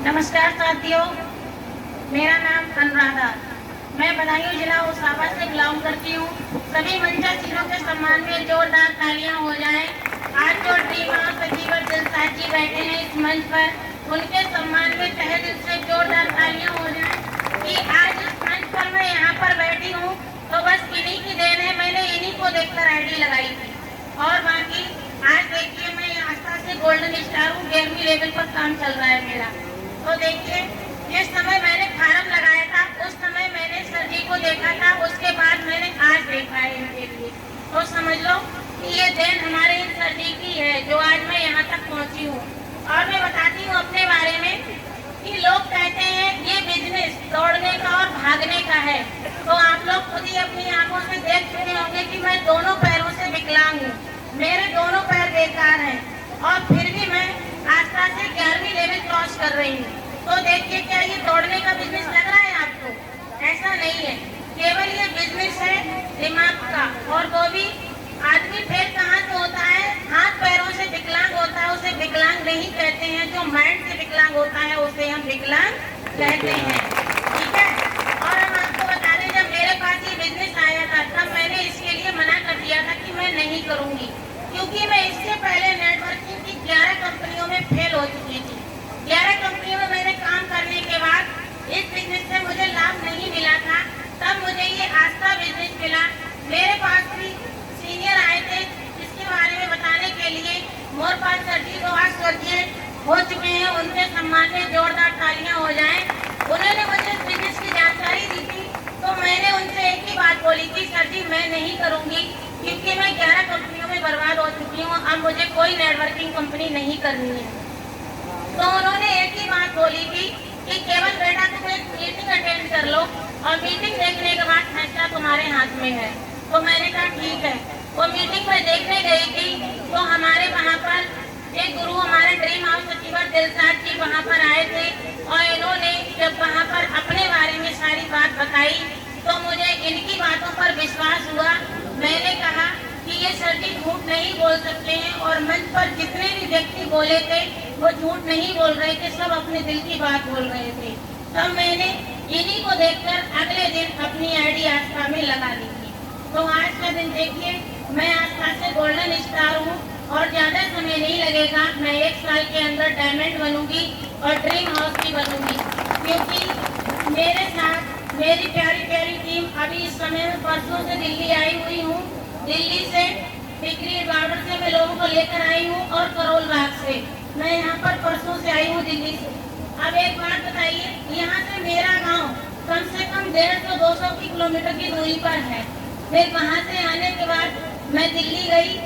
नमस्कार साथियों, मेरा नाम अनुराधा, मैं बदायूं जिला उसावा से बिलोंग करती हूँ। सभी मंचासीनों के सम्मान में जोरदार तालियां हो जाएं। आज जो ड्रीम हाउस अचीवर दिलसाद जी बैठे हैं इस मंच पर, उनके सम्मान में तहे दिल से जोरदार तालियां हो जाएं कि आज इस मंच पर मैं यहाँ पर बैठी हूँ तो बस इन्हीं की देन है। मैंने इन्हीं को देखकर आईडी लगाई थी और बाकी आज देखिए मैं आस्था से गोल्डन स्टार हूँ, 11वीं लेवल पर काम चल रहा है मेरा। तो देखिए जिस समय मैंने फार्म लगाया था उस समय मैंने सर जी को देखा था, उसके बाद मैंने आज देखा है इनके लिए। तो समझ लो कि ये देन हमारे इन सर जी की है जो आज मैं यहाँ तक पहुँची हूँ। और मैं बताती हूँ अपने बारे में कि लोग कहते हैं ये बिजनेस दौड़ने का और भागने का है, तो आप लोग खुद ही अपनी आंखों से देख चुके होंगे कि मैं दोनों पैरों से विकलांग हूँ, मेरे दोनों पैर बेकार हैं और फिर भी मैं आस्था से 11वीं लेवल क्रॉस कर रही हूँ। तो देखिए क्या ये दौड़ने का बिजनेस लग रहा है आपको? ऐसा नहीं है, केवल ये बिजनेस है दिमाग का, और वो भी आदमी फिर कहाँ से होता है, हाथ पैरों से विकलांग होता है उसे विकलांग नहीं कहते हैं, जो माइंड से विकलांग होता है उसे हम विकलांग कहते हैं। ठीक है, और हम आपको बता दें जब मेरे पास ये बिजनेस आया था तब मैंने इसके लिए मना कर दिया था कि मैं नहीं करूँगी, क्योंकि मैं इससे पहले नेटवर्किंग की 11 कंपनियों में फेल हो चुकी थी। 11 कंपनियों में मैंने काम करने के बाद इस बिजनेस से मुझे लाभ नहीं मिला था, तब मुझे ये आस्था बिजनेस मिला। मेरे पास भी सीनियर आए थे इसके बारे में बताने के लिए, मोरपाल सर जी तो आज स्वर्गीय हो चुके हैं, उनके सम्मान में जोरदार तालियां हो जाएं। उन्होंने मुझे इस बिजनेस की जानकारी दी थी तो मैंने उनसे एक ही बात बोली थी, सर जी मैं नहीं करूँगी क्योंकि मैं 11 कंपनियों में बर्बाद हो चुकी हूँ, अब मुझे कोई नेटवर्किंग कंपनी नहीं करनी है। तो उन्होंने एक ही बात बोली थी कि केवल बेटा तुम एक मीटिंग अटेंड कर लो और मीटिंग देखने के बाद फैसला तुम्हारे हाथ में है। तो मैंने कहा ठीक है। वो मीटिंग में देखने गई थी तो हमारे वहाँ पर एक गुरु हमारे ड्रीम हाउस अचीवर दिलसाद जी वहाँ पर आए थे और इन्होंने जब वहाँ पर अपने बारे में सारी बात बताई तो मुझे इनकी बातों पर विश्वास हुआ। मैंने कहा कि ये सर जी झूठ नहीं बोल सकते हैं और मंच पर जितने भी व्यक्ति बोले थे वो झूठ नहीं बोल रहे थे, सब अपने दिल की बात बोल रहे थे। तब मैंने इन्हीं को देखकर अगले दिन अपनी आईडी आस्था में लगा दी थी। तो आज का दिन देखिए मैं आस्था से गोल्डन स्टार हूँ और ज़्यादा समय नहीं लगेगा, मैं 1 साल के अंदर डायमंड बनूंगी और ड्रीम हाउस की बनूंगी, क्योंकि मेरे साथ मेरी प्यारी प्यारी टीम अभी इस समय में परसों से दिल्ली आई हुई हूँ। दिल्ली से टिकरी बॉर्डर से मैं लोगों को लेकर आई हूँ और करोल बाग से मैं यहाँ पर परसों से आई हूँ दिल्ली से। अब एक बात बताइए, यहाँ से मेरा गांव कम से कम 150-200 किलोमीटर की दूरी पर है। फिर वहाँ से आने के बाद मैं दिल्ली गई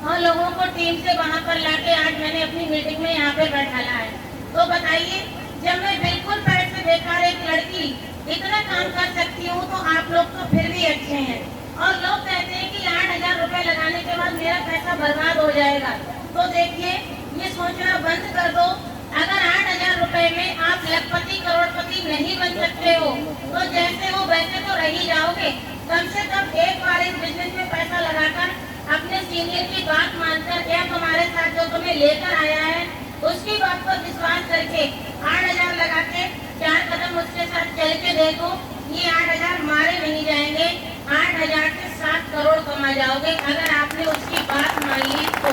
और लोगों को टीम से वहाँ पर लाके आज मैंने अपनी मीटिंग में यहाँ पर बैठाला है। तो बताइए जब मैं बिल्कुल पैर से बेकार एक लड़की इतना काम कर सकती हूँ तो आप लोग तो फिर भी अच्छे हैं। और लोग कहते हैं कि 8,000 रुपए लगाने के बाद मेरा पैसा बर्बाद हो जाएगा। तो देखिए ये सोचना बंद कर दो, अगर 8,000 रुपए में आप लखपति करोड़पति नहीं बन सकते हो तो जैसे हो वैसे तो रह ही जाओगे। कम से कम एक बार इस बिजनेस में पैसा लगाकर अपने सीनियर की बात मानकर या तुम्हारे साथ जो तुम्हें लेकर आया है उसकी बात पर विश्वास करके 8,000 लगा के 4 कदम उसके साथ चल के देखो, ये 8,000 मारे नहीं जाएंगे, 8,000 से 7 करोड़ कमा जाओगे अगर आपने उसकी बात मान ली तो।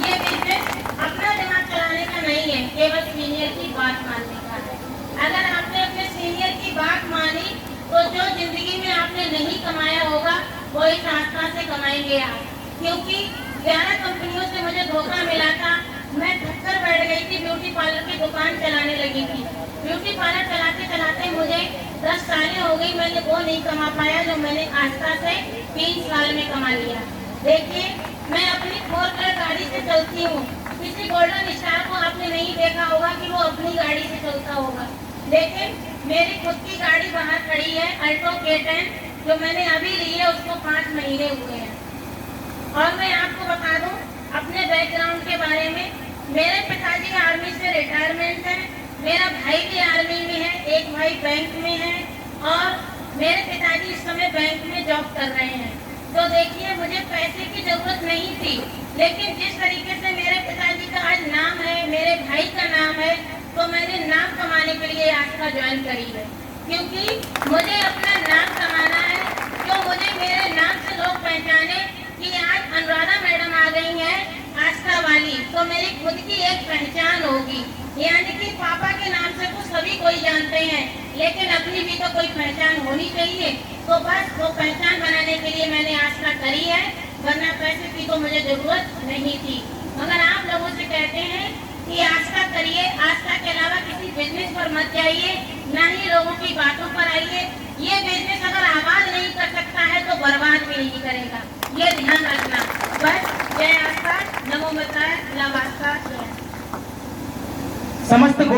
ये बिजनेस अपना दिमाग चलाने का नहीं है, केवल सीनियर की बात मानने का है। अगर आपने अपने सीनियर की बात मानी तो जो जिंदगी में आपने नहीं कमाया होगा वो इस आस्था से कमाएंगे आप, क्योंकि 11 कंपनियों से मुझे धोखा मिला था। मैं थककर बैठ गई थी, ब्यूटी पार्लर की दुकान चलाने लगी थी। ब्यूटी पार्लर चलाते चलाते मुझे 10 सालें हो गई, मैंने वो नहीं कमा पाया जो मैंने आस्था से 3 साल में कमा लिया। देखिए मैं अपनी 4 व्हीलर गाड़ी से चलती हूँ, किसी गोल्डन स्टार को आपने नहीं देखा होगा कि वो अपनी गाड़ी से चलता होगा, लेकिन मेरी खुद की गाड़ी बाहर खड़ी है अल्टो K10 जो मैंने अभी ली है, उसको 5 महीने हुए हैं। और मैं आपको बता दूं अपने बैकग्राउंड के बारे में, मेरे पिताजी आर्मी से रिटायरमेंट है, मेरा भाई भी आर्मी में है, एक भाई बैंक में है और मेरे पिताजी इस समय बैंक में जॉब कर रहे हैं। तो देखिए मुझे पैसे की जरूरत नहीं थी, लेकिन जिस तरीके से मेरे पिताजी का आज नाम है, मेरे आस्था ज्वाइन करी है, क्योंकि मुझे अपना नाम कमाना है। जो मुझे मेरे नाम से लोग पहचाने कि आज अनुराधा मैडम आ गई हैं आस्था वाली, तो मेरी खुद की एक पहचान होगी। यानी कि पापा के नाम से तो सभी कोई जानते हैं, लेकिन अपनी भी तो कोई पहचान होनी चाहिए। तो बस वो पहचान बनाने के लिए मैंने आस्था करी है, वरना पैसे की तो मुझे जरूरत नहीं थी। मगर आप लोगों से कहते हैं कि आस्था करिए, आस्था के अलावा किसी बिजनेस पर मत जाइए, ना ही लोगों की बातों पर आइए। ये बिजनेस अगर आवाज नहीं कर सकता है तो बर्बाद भी नहीं करेगा, ये ध्यान रखना। बस जय आस्था, नमो बुद्धाय, नमः आस्था। समस्त